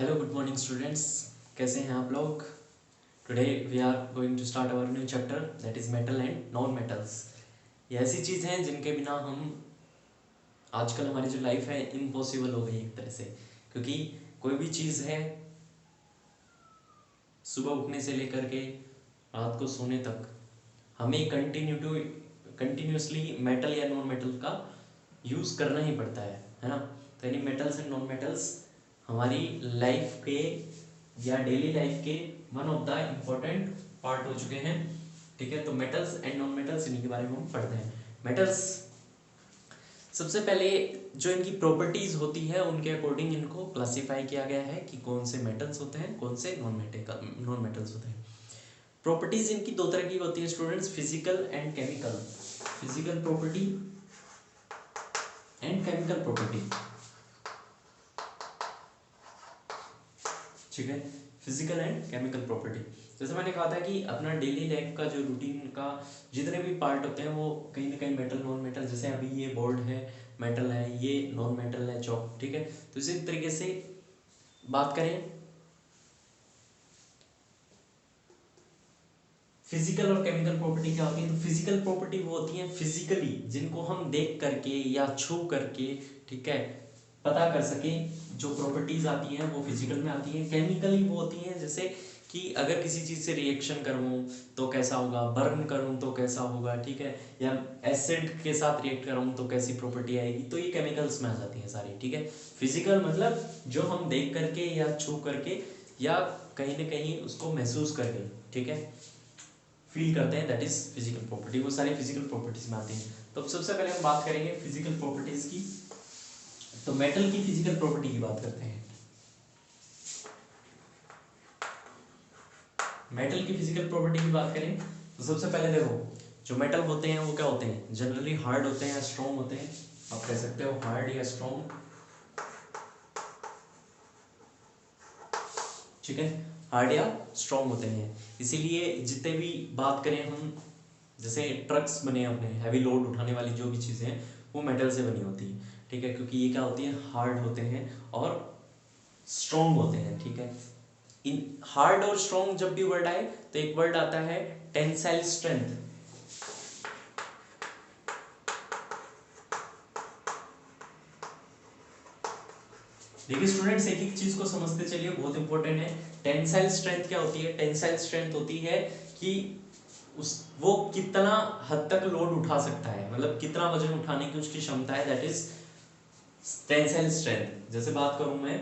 Hello good morning students, कैसे हैं आप लोग। Today we are going to start our new chapter that is metal and non metals. ये ऐसी चीज़ हैं जिनके बिना हम आजकल हमारी जो लाइफ है इम्पॉसिबल हो गई एक तरह से, क्योंकि कोई भी चीज़ है सुबह उठने से लेकर के रात को सोने तक हमें कंटिन्यूसली मेटल या नॉन मेटल का यूज़ करना ही पड़ता है ना। तो यानी मेटल्स एंड नॉन मेटल्स हमारी लाइफ के या डेली लाइफ के one of the important part हो चुके हैं। ठीक है, तो मेटल्स एंड नॉन मेटल्स इन्हीं के बारे में हम पढ़ते हैं। मेटल्स सबसे पहले जो इनकी प्रॉपर्टीज होती है उनके अकॉर्डिंग इनको क्लासिफाई किया गया है कि कौन से मेटल्स होते हैं कौन से नॉन मेटल्स होते हैं। प्रॉपर्टीज इनकी दो तरह की होती है students, physical and chemical. Physical property and chemical property. ठीक है, फिजिकल एंड केमिकल प्रॉपर्टी। जैसे मैंने कहा था कि अपना डेली लाइफ का जो रूटीन का जितने भी पार्ट होते हैं वो कहीं ना कहीं मेटल नॉन मेटल, जैसे अभी ये बोर्ड है मेटल है, ये नॉन मेटल है चौक। ठीक है, तो इसी तरीके से बात करें फिजिकल और केमिकल प्रॉपर्टी क्या होती है। तो फिजिकल प्रॉपर्टी वो होती है फिजिकली जिनको हम देख करके या छू करके, ठीक है, पता कर सके। जो प्रॉपर्टीज आती हैं वो फिजिकल में आती हैं। केमिकली वो होती हैं जैसे कि अगर किसी चीज़ से रिएक्शन करूँ तो कैसा होगा, बर्न करूँ तो कैसा होगा, ठीक है, या एसिड के साथ रिएक्ट करूँ तो कैसी प्रॉपर्टी आएगी, तो ये केमिकल्स में आ जाती हैं सारी। ठीक है, फिजिकल मतलब जो हम देख करके या छू करके या कहीं ना कहीं उसको महसूस करके, ठीक है, फील करते हैं, दैट इज फिजिकल प्रॉपर्टी। वो सारी फिजिकल प्रॉपर्टीज में आती हैं। तो सबसे पहले हम बात करेंगे फिजिकल प्रॉपर्टीज की। तो मेटल की फिजिकल प्रॉपर्टी की बात करते हैं। मेटल की फिजिकल प्रॉपर्टी की बात करें तो सबसे पहले देखो, जो मेटल होते हैं वो क्या होते हैं, जनरली हार्ड होते हैं या स्ट्रॉन्ग होते हैं। आप कह सकते हो हार्ड या स्ट्रॉन्ग। ठीक है, हार्ड या स्ट्रॉन्ग होते हैं। इसीलिए जितने भी बात करें हम, जैसे ट्रक्स बने अपने हैवी लोड उठाने वाली जो भी चीज़ें हैं वो मेटल से बनी होती है। ठीक है, क्योंकि ये क्या होती है, हार्ड होते हैं और स्ट्रॉन्ग होते हैं। ठीक है, इन हार्ड और स्ट्रॉन्ग जब भी वर्ड आए तो एक वर्ड आता है टेंसाइल स्ट्रेंथ। देखिए स्टूडेंट्स, एक एक चीज को समझते चलिए, बहुत इंपॉर्टेंट है। टेंसाइल स्ट्रेंथ क्या होती है, टेंसाइल स्ट्रेंथ होती है कि उस वो कितना हद तक लोड उठा सकता है, मतलब कितना वजन उठाने की उसकी क्षमता है, दैट इज टेंसाइल स्ट्रेंथ। जैसे बात करूं मैं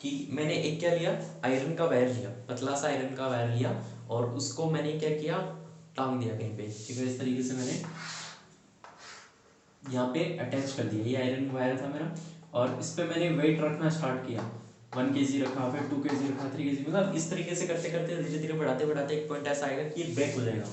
कि मैंने एक क्या लिया, आयरन का वायर लिया, पतला सा आयरन का वायर लिया और उसको मैंने क्या किया, टांग दिया कहीं पे। ठीक है, इस तरीके से मैंने यहाँ पे अटैच कर दिया, ये आयरन वायर था मेरा, और इस पे मैंने वेट रखना स्टार्ट किया। 1 kg रखा, फिर 2 kg रखा, 3 kg, मतलब इस तरीके से करते करते धीरे धीरे बढ़ाते बढ़ाते एक पॉइंट ऐसा आएगा कि ये ब्रेक हो जाएगा।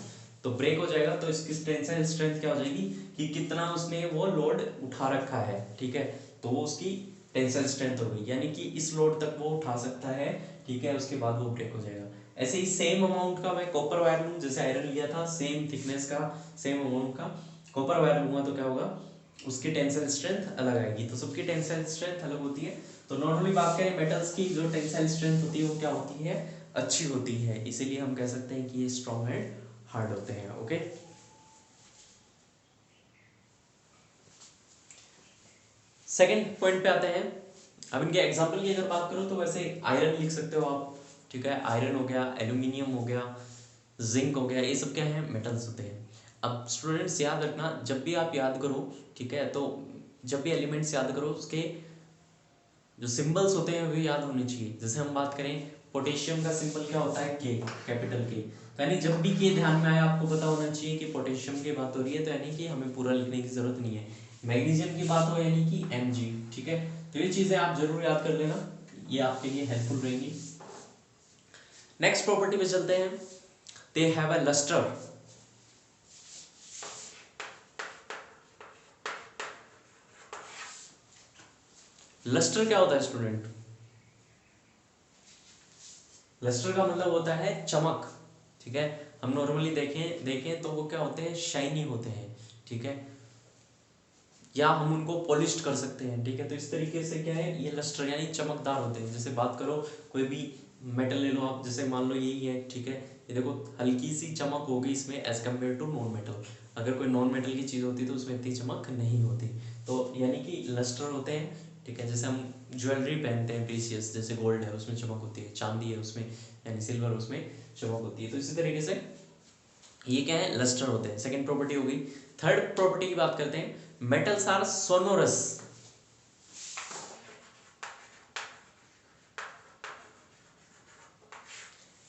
तो ब्रेक हो जाएगा तो इसकी टेंसाइल स्ट्रेंथ क्या हो जाएगी कि कितना उसने वो लोड उठा रखा है। ठीक है, तो वो उसकी टेंसाइल स्ट्रेंथ हो गई, यानी कि इस लोड तक वो उठा सकता है। ठीक है, उसके बाद वो ब्रेक हो जाएगा। ऐसे ही सेम अमाउंट का मैं कॉपर वायर लूँ, जैसे आयरन लिया था सेम थिकनेस का, सेम अमाउंट का कॉपर वायर लूंगा तो क्या होगा, उसकी टेंसाइल स्ट्रेंथ अलग आएगी। तो सबकी टेंसाइल स्ट्रेंथ अलग होती है। तो नॉर्मली बात करें मेटल्स की, जो टेंसाइल स्ट्रेंथ होती है वो क्या होती है, अच्छी होती है। इसीलिए हम कह सकते हैं कि ये स्ट्रॉन्ग एंड हार्ड होते हैं। ओके, सेकंड पॉइंट पे आते हैं। अब इनके एग्जांपल की अगर बात करो तो वैसे आयरन लिख सकते हो आप। ठीक है, आयरन हो गया, एल्यूमिनियम हो गया, जिंक हो गया, ये सब क्या है, मेटल्स होते हैं। अब स्टूडेंट्स याद रखना, जब भी आप याद करो, ठीक है, तो जब भी एलिमेंट्स याद करो उसके जो सिंबल्स होते हैं वो याद होने चाहिए। जैसे हम बात करें पोटेशियम का सिंबल क्या होता है, के, कैपिटल के। तो यानी जब भी के ध्यान में आए आपको पता होना चाहिए कि पोटेशियम की बात हो रही है, तो यानी कि हमें पूरा लिखने की जरूरत नहीं है। मैग्नीशियम की बात हो यानी कि Mg। ठीक है, तो ये चीजें आप जरूर याद कर लेना, ये आपके लिए हेल्पफुल रहेंगी। नेक्स्ट प्रॉपर्टी पे चलते हैं। They have a lustre. Lustre क्या होता है स्टूडेंट, लस्टर का मतलब होता है चमक। ठीक है, हम नॉर्मली देखें देखें तो वो क्या होते हैं, शाइनी होते हैं। ठीक है, या हम उनको पॉलिश्ड कर सकते हैं, ठीक है। तो इस तरीके से क्या है, ये लस्टर यानी चमकदार होते हैं। जैसे बात करो कोई भी मेटल ले लो आप, जैसे मान लो यही है, ठीक है, ये देखो हल्की सी चमक होगी इसमें as compare to non metal. अगर कोई नॉन मेटल की चीज़ होती तो उसमें इतनी चमक नहीं होती। तो यानी कि लस्टर होते हैं, ठीक है। जैसे हम ज्वेलरी पहनते हैं प्रीशियस, जैसे गोल्ड है उसमें चमक होती है, चांदी है उसमें यानी सिल्वर उसमें चमक होती है। तो इसी तरीके से ये क्या है, लस्टर होते हैं। सेकंड प्रॉपर्टी हो गई। थर्ड प्रॉपर्टी की बात करते हैं, मेटल्स आर सोनोरस।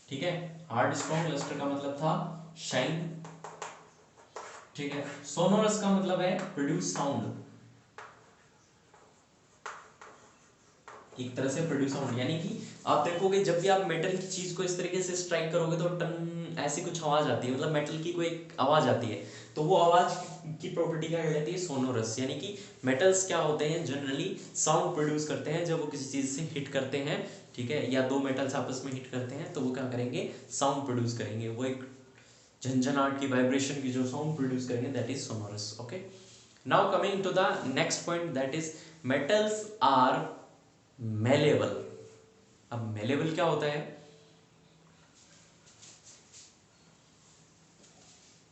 ठीक है, हार्ड स्ट्रॉन्ग, लस्टर का मतलब था शाइन, ठीक है। सोनोरस का मतलब है प्रोड्यूस साउंड, एक तरह से प्रोड्यूस साउंड, यानी कि आप देखोगे जब भी आप मेटल की चीज को इस तरीके से स्ट्राइक करोगे तो टन ऐसी कुछ आवाज आती है, मतलब मेटल की कोई एक आवाज आती है। तो वो आवाज की प्रॉपर्टी क्या कहलाती है, सोनोरस। यानी कि मेटल्स क्या होते हैं, जनरली साउंड प्रोड्यूस करते हैं जब वो किसी चीज से हिट करते हैं, ठीक है, या दो मेटल्स आपस में हिट करते हैं तो वो क्या करेंगे, साउंड प्रोड्यूस करेंगे। वो एक झंझनाट की, वाइब्रेशन की जो साउंड प्रोड्यूस करेंगे, that is sonorous. Okay, now coming to the next point, that is metals are malleable. अब मेलेबल क्या होता है,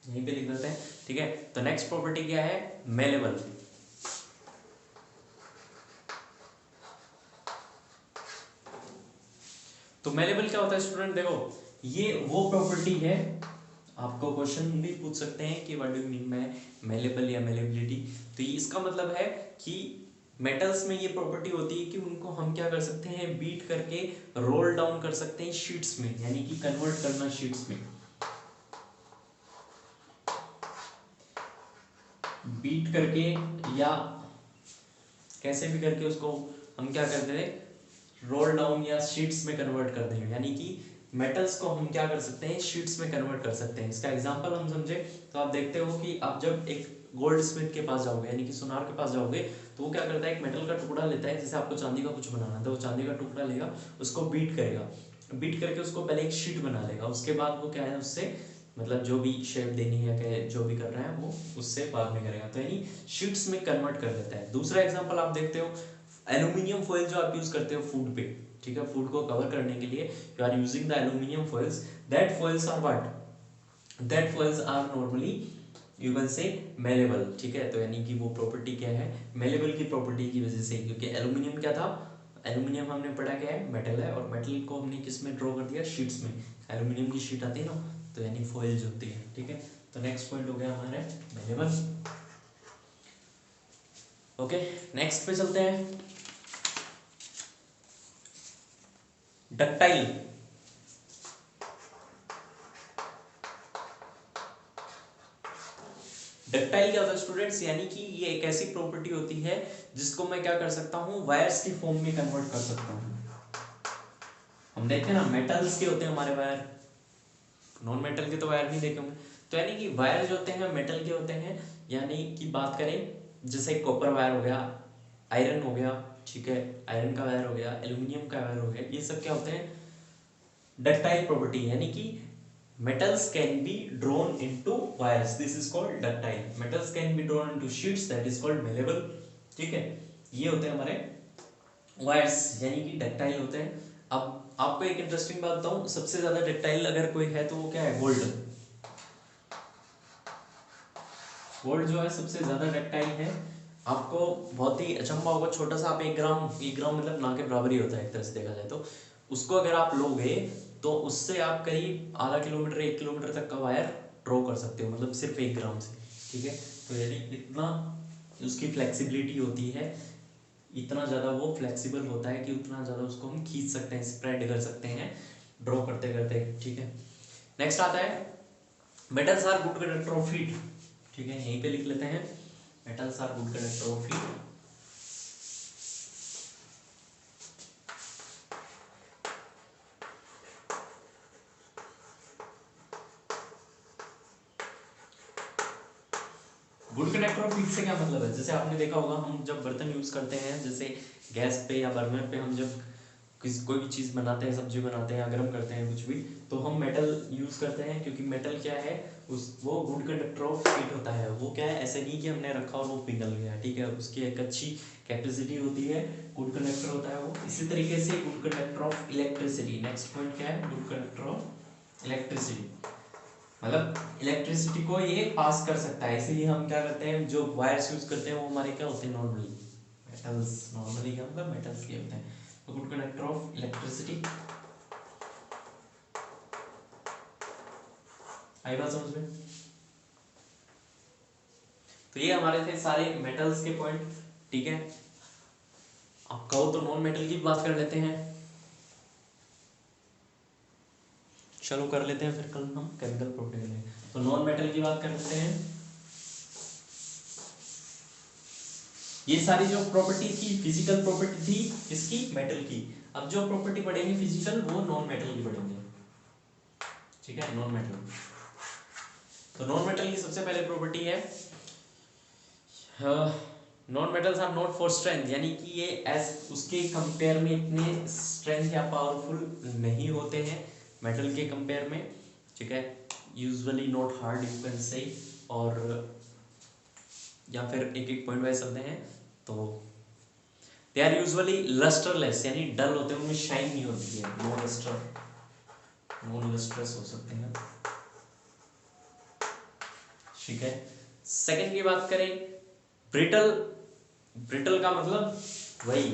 यहीं पे लिख देते हैं, ठीक है। तो नेक्स्ट प्रॉपर्टी क्या है, मेलेबल। तो मेलेबल क्या होता है स्टूडेंट, देखो ये वो प्रॉपर्टी है, आपको क्वेश्चन भी पूछ सकते हैं कि what do you mean by malleable या मेलेबिलिटी। तो ये इसका मतलब है कि मेटल्स में ये प्रॉपर्टी होती है कि उनको हम क्या कर सकते हैं, बीट करके रोल डाउन कर सकते हैं शीट्स में, यानी कि कन्वर्ट करना शीट्स में। बीट करके या कैसे भी करके उसको हम क्या करते थे, रोल डाउन या शीट्स में कन्वर्ट कर देंगे। यानी कि मेटल्स को हम क्या कर सकते हैं, शीट्स में कन्वर्ट कर सकते हैं। इसका एग्जांपल हम समझे तो आप देखते हो कि आप जब एक गोल्ड स्मिथ के पास जाओगे, यानी कि सुनार के पास जाओगे, तो वो क्या करता है, एक मेटल का टुकड़ा लेता है, जैसे आपको चांदी का कुछ बनाना है तो वो चांदी का टुकड़ा लेगा, उसको बीट करेगा, बीट करके उसको पहले एक शीट बना लेगा, उसके बाद वो क्या है उससे मतलब जो भी शेप देनी है क्या जो भी कर रहा है वो उससे बाद में करेगा। तो यानी शीट्स में कन्वर्ट कर लेता है। दूसरा एग्जांपल आप देखते हो, एल्यूमिनियम फॉइल जो आप यूज करते हो फूड पे, ठीक है, फूड को कवर करने के लिए you are using the aluminium foils, that foils are what, that foils are normally you can say malleable, ठीक है। तो यानी कि वो प्रॉपर्टी क्या है, मेलेबल की प्रॉपर्टी की वजह से, क्योंकि एल्यूमिनियम क्या था, एल्यूमिनियम हमने पढ़ा क्या है, मेटल है, और मेटल को हमने किस में ड्रॉ कर दिया, शीट्स में, एल्यूमिनियम की शीट आती है ना, तो यानी फॉइल्स होती है, ठीक है। तो नेक्स्ट पॉइंट हो गया हमारे मेलेबल। ओके, नेक्स्ट पे चलते हैं, डक्टाइल। डक्टाइल क्या होता है स्टूडेंट्स, यानी कि ये एक ऐसी प्रॉपर्टी होती है जिसको मैं क्या कर सकता हूँ, वायर्स की फॉर्म में कन्वर्ट कर सकता हूँ। हम देखते हैं ना मेटल्स के होते हैं हमारे वायर, नॉन मेटल के तो वायर नहीं देखे होंगे। तो यानी कि वायर जो होते हैं मेटल के होते हैं, यानी कि बात करें जैसे कॉपर वायर हो गया, आयरन हो गया, ठीक है, आयरन का वायर हो गया, एल्यूमिनियम का वायर हो गया, ये सब क्या होते हैं, डक्टाइल प्रॉपर्टी, यानी कि metals can be drawn into wires, this is called ductile, metals can be drawn into sheets, that is called malleable, ठीक है। ये होते हैं हमारे वायर्स, यानी कि डक्टाइल होते हैं। अब आपको एक इंटरेस्टिंग बात बताऊं, सबसे ज्यादा डक्टाइल अगर कोई है तो वो क्या है, गोल्ड। गोल्ड जो है सबसे ज्यादा डक्टाइल है। आपको बहुत ही अचंभा होगा, छोटा सा आप 1 ग्राम मतलब ना के बराबर ही होता है एक तरह से देखा जाए तो, उसको अगर आप लोगे तो उससे आप करीब आधा किलोमीटर 1 किलोमीटर तक का वायर ड्रॉ कर सकते हो, मतलब सिर्फ 1 ग्राम से, ठीक है। तो यानी इतना उसकी फ्लेक्सिबिलिटी होती है, इतना ज़्यादा वो फ्लेक्सिबल होता है कि उतना ज़्यादा उसको हम खींच सकते हैं, स्प्रेड कर सकते हैं ड्रॉ करते करते, ठीक है। नेक्स्ट आता है, metals are good conductor of heat, ठीक है, यहीं पे लिख लेते हैं, metals are good conductor of heat. Good conductor of heat से क्या मतलब है, जैसे आपने देखा होगा हम जब बर्तन यूज करते हैं, जैसे गैस पे या बर्नर पे हम जब कोई भी चीज़ बनाते हैं, सब्जी बनाते हैं, गरम करते हैं कुछ भी, तो हम मेटल यूज़ करते हैं, क्योंकि मेटल क्या है वो गुड कंडक्टर ऑफ हीट होता है। वो क्या है, ऐसे नहीं कि हमने रखा और वो पिघल गया, ठीक है, उसकी एक अच्छी कैपेसिटी होती है, गुड कंडक्टर होता है वो। इसी तरीके से good conductor of electricity, next point क्या है, गुड कंडक्टर ऑफ इलेक्ट्रिसिटी, मतलब इलेक्ट्रिसिटी को ये पास कर सकता है। इसीलिए हम क्या करते हैं, जो वायर्स यूज करते हैं वो हमारे क्या होते हैं, नॉर्मली मेटल्स, नॉर्मली क्या होगा, मेटल्स के होते हैं। तो गुड कंडक्टर ऑफ इलेक्ट्रिसिटी, आई बात समझ में। तो ये हमारे थे सारे मेटल्स के पॉइंट, ठीक है। अब कहो तो नॉन मेटल की बात कर लेते हैं, चलो कर लेते हैं, फिर कल हम केमिकल प्रॉपर्टी करेंगे। तो नॉन मेटल की बात कर लेते हैं। ये सारी जो प्रॉपर्टी थी, फिजिकल प्रॉपर्टी थी इसकी, मेटल की। अब जो प्रॉपर्टी पढ़ेंगे फिजिकल, वो नॉन मेटल की पढ़ेंगे, ठीक है, नॉन मेटल। तो नॉन मेटल की सबसे पहले प्रॉपर्टी है, non metals are not for strength, यानी कि ये एज उसके कंपेयर में इतने स्ट्रेंथ या पावरफुल नहीं होते हैं मेटल के कंपेयर में, ठीक है। Usually not hard, you can से, और या फिर एक एक पॉइंट वाइज चलते हैं। तो दे आर यूजुअली लस्टरलेस, यानी डल होते हैं, उनमें शाइन नहीं होती है, नो लस्टर, नो लस्ट्रस हो सकते हैं, ठीक है। सेकंड की बात करें, ब्रिटल, ब्रिटल का मतलब वही,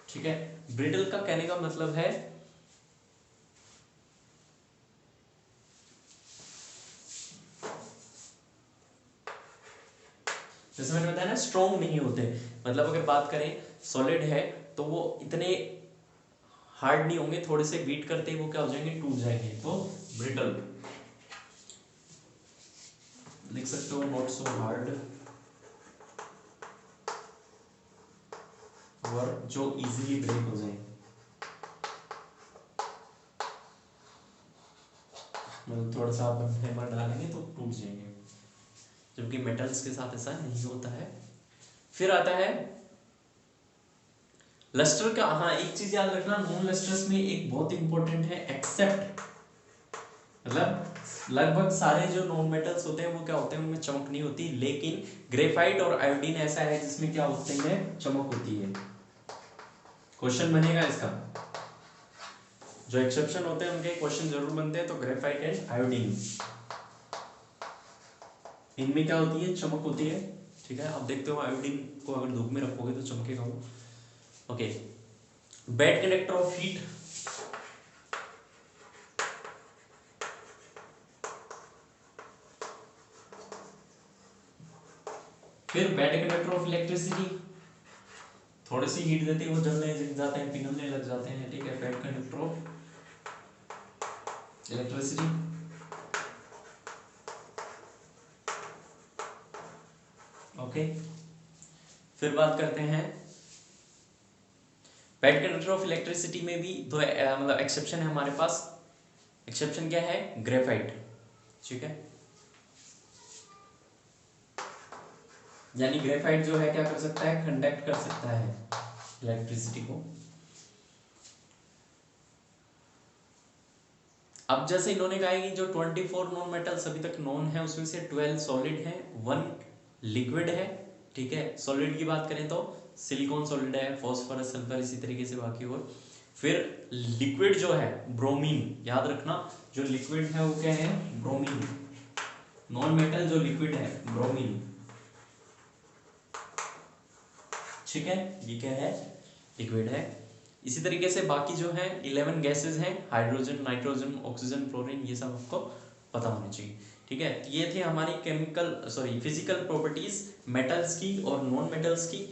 ठीक है, ब्रिटल का कहने का मतलब है जैसे मैंने बताया ना, स्ट्रॉन्ग नहीं होते। मतलब अगर बात करें सॉलिड है तो वो इतने हार्ड नहीं होंगे, थोड़े से बीट करते ही वो क्या हो जाएंगे, टूट जाएंगे, तो ब्रिटल लिख सकते हो, नॉट सो हार्ड, और जो इजीली ब्रेक हो जाए, मतलब थोड़ा सा आप हैमर डालेंगे तो टूट जाएंगे, जबकि मेटल्स के साथ ऐसा नहीं होता है। फिर आता है लस्टर का, हाँ एक चीज याद रखना, नॉन लस्टर्स में एक बहुत इंपॉर्टेंट है एक्सेप्ट, मतलब लगभग सारे जो नॉन मेटल्स होते हैं वो क्या होते हैं, उनमें चमक नहीं होती, लेकिन ग्रेफाइट और आयोडीन ऐसा है जिसमें क्या होते हैं, चमक होती है। क्वेश्चन बनेगा इसका, जो एक्सेप्शन होते हैं उनके क्वेश्चन जरूर बनते हैं। तो ग्रेफाइट एंड आयोडीन, इनमें क्या होती है, चमक होती है, ठीक है। अब देखते हो आयोडीन को अगर धूप में रखोगे तो चमकेगा वो, okay. Bad conductor of heat, फिर बैड कंडक्टर ऑफ इलेक्ट्रिसिटी, थोड़ी सी हीट देते ही वो जलने लग जाते हैं, पिघलने लग जाते हैं, ठीक है, bad conductor of electricity. Okay, फिर बात करते हैं बैड कंडक्टर ऑफ इलेक्ट्रिसिटी में भी दो मतलब एक्सेप्शन है हमारे पास। एक्सेप्शन क्या है, ग्रेफाइट, ठीक है, यानी ग्रेफाइट जो है क्या कर सकता है, कंडक्ट कर सकता है इलेक्ट्रिसिटी को। अब जैसे इन्होंने कहा है कि जो 24 नॉन मेटल्स अभी तक नॉन है उसमें से 12 सॉलिड है, 1 लिक्विड है, ठीक है। सॉलिड की बात करें तो सिलिकॉन सॉलिड है, फास्फोरस, सल्फर, इसी तरीके से बाकी। और फिर लिक्विड जो है ब्रोमीन, याद रखना जो लिक्विड है वो क्या है, ब्रोमीन। नॉन मेटल जो लिक्विड है ब्रोमीन, ठीक है, ये क्या है, लिक्विड है। इसी तरीके से बाकी जो है 11 गैसेस हैं, हाइड्रोजन, नाइट्रोजन, ऑक्सीजन, फ्लोरीन, ये सब आपको पता होने चाहिए, ठीक है। ये थे हमारी फिजिकल प्रॉपर्टीज मेटल्स की और नॉन मेटल्स की।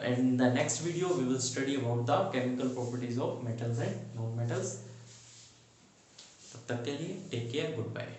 In the next video we will study about the chemical properties of metals and non metals. तब तक के लिए टेक केयर, गुड बाय।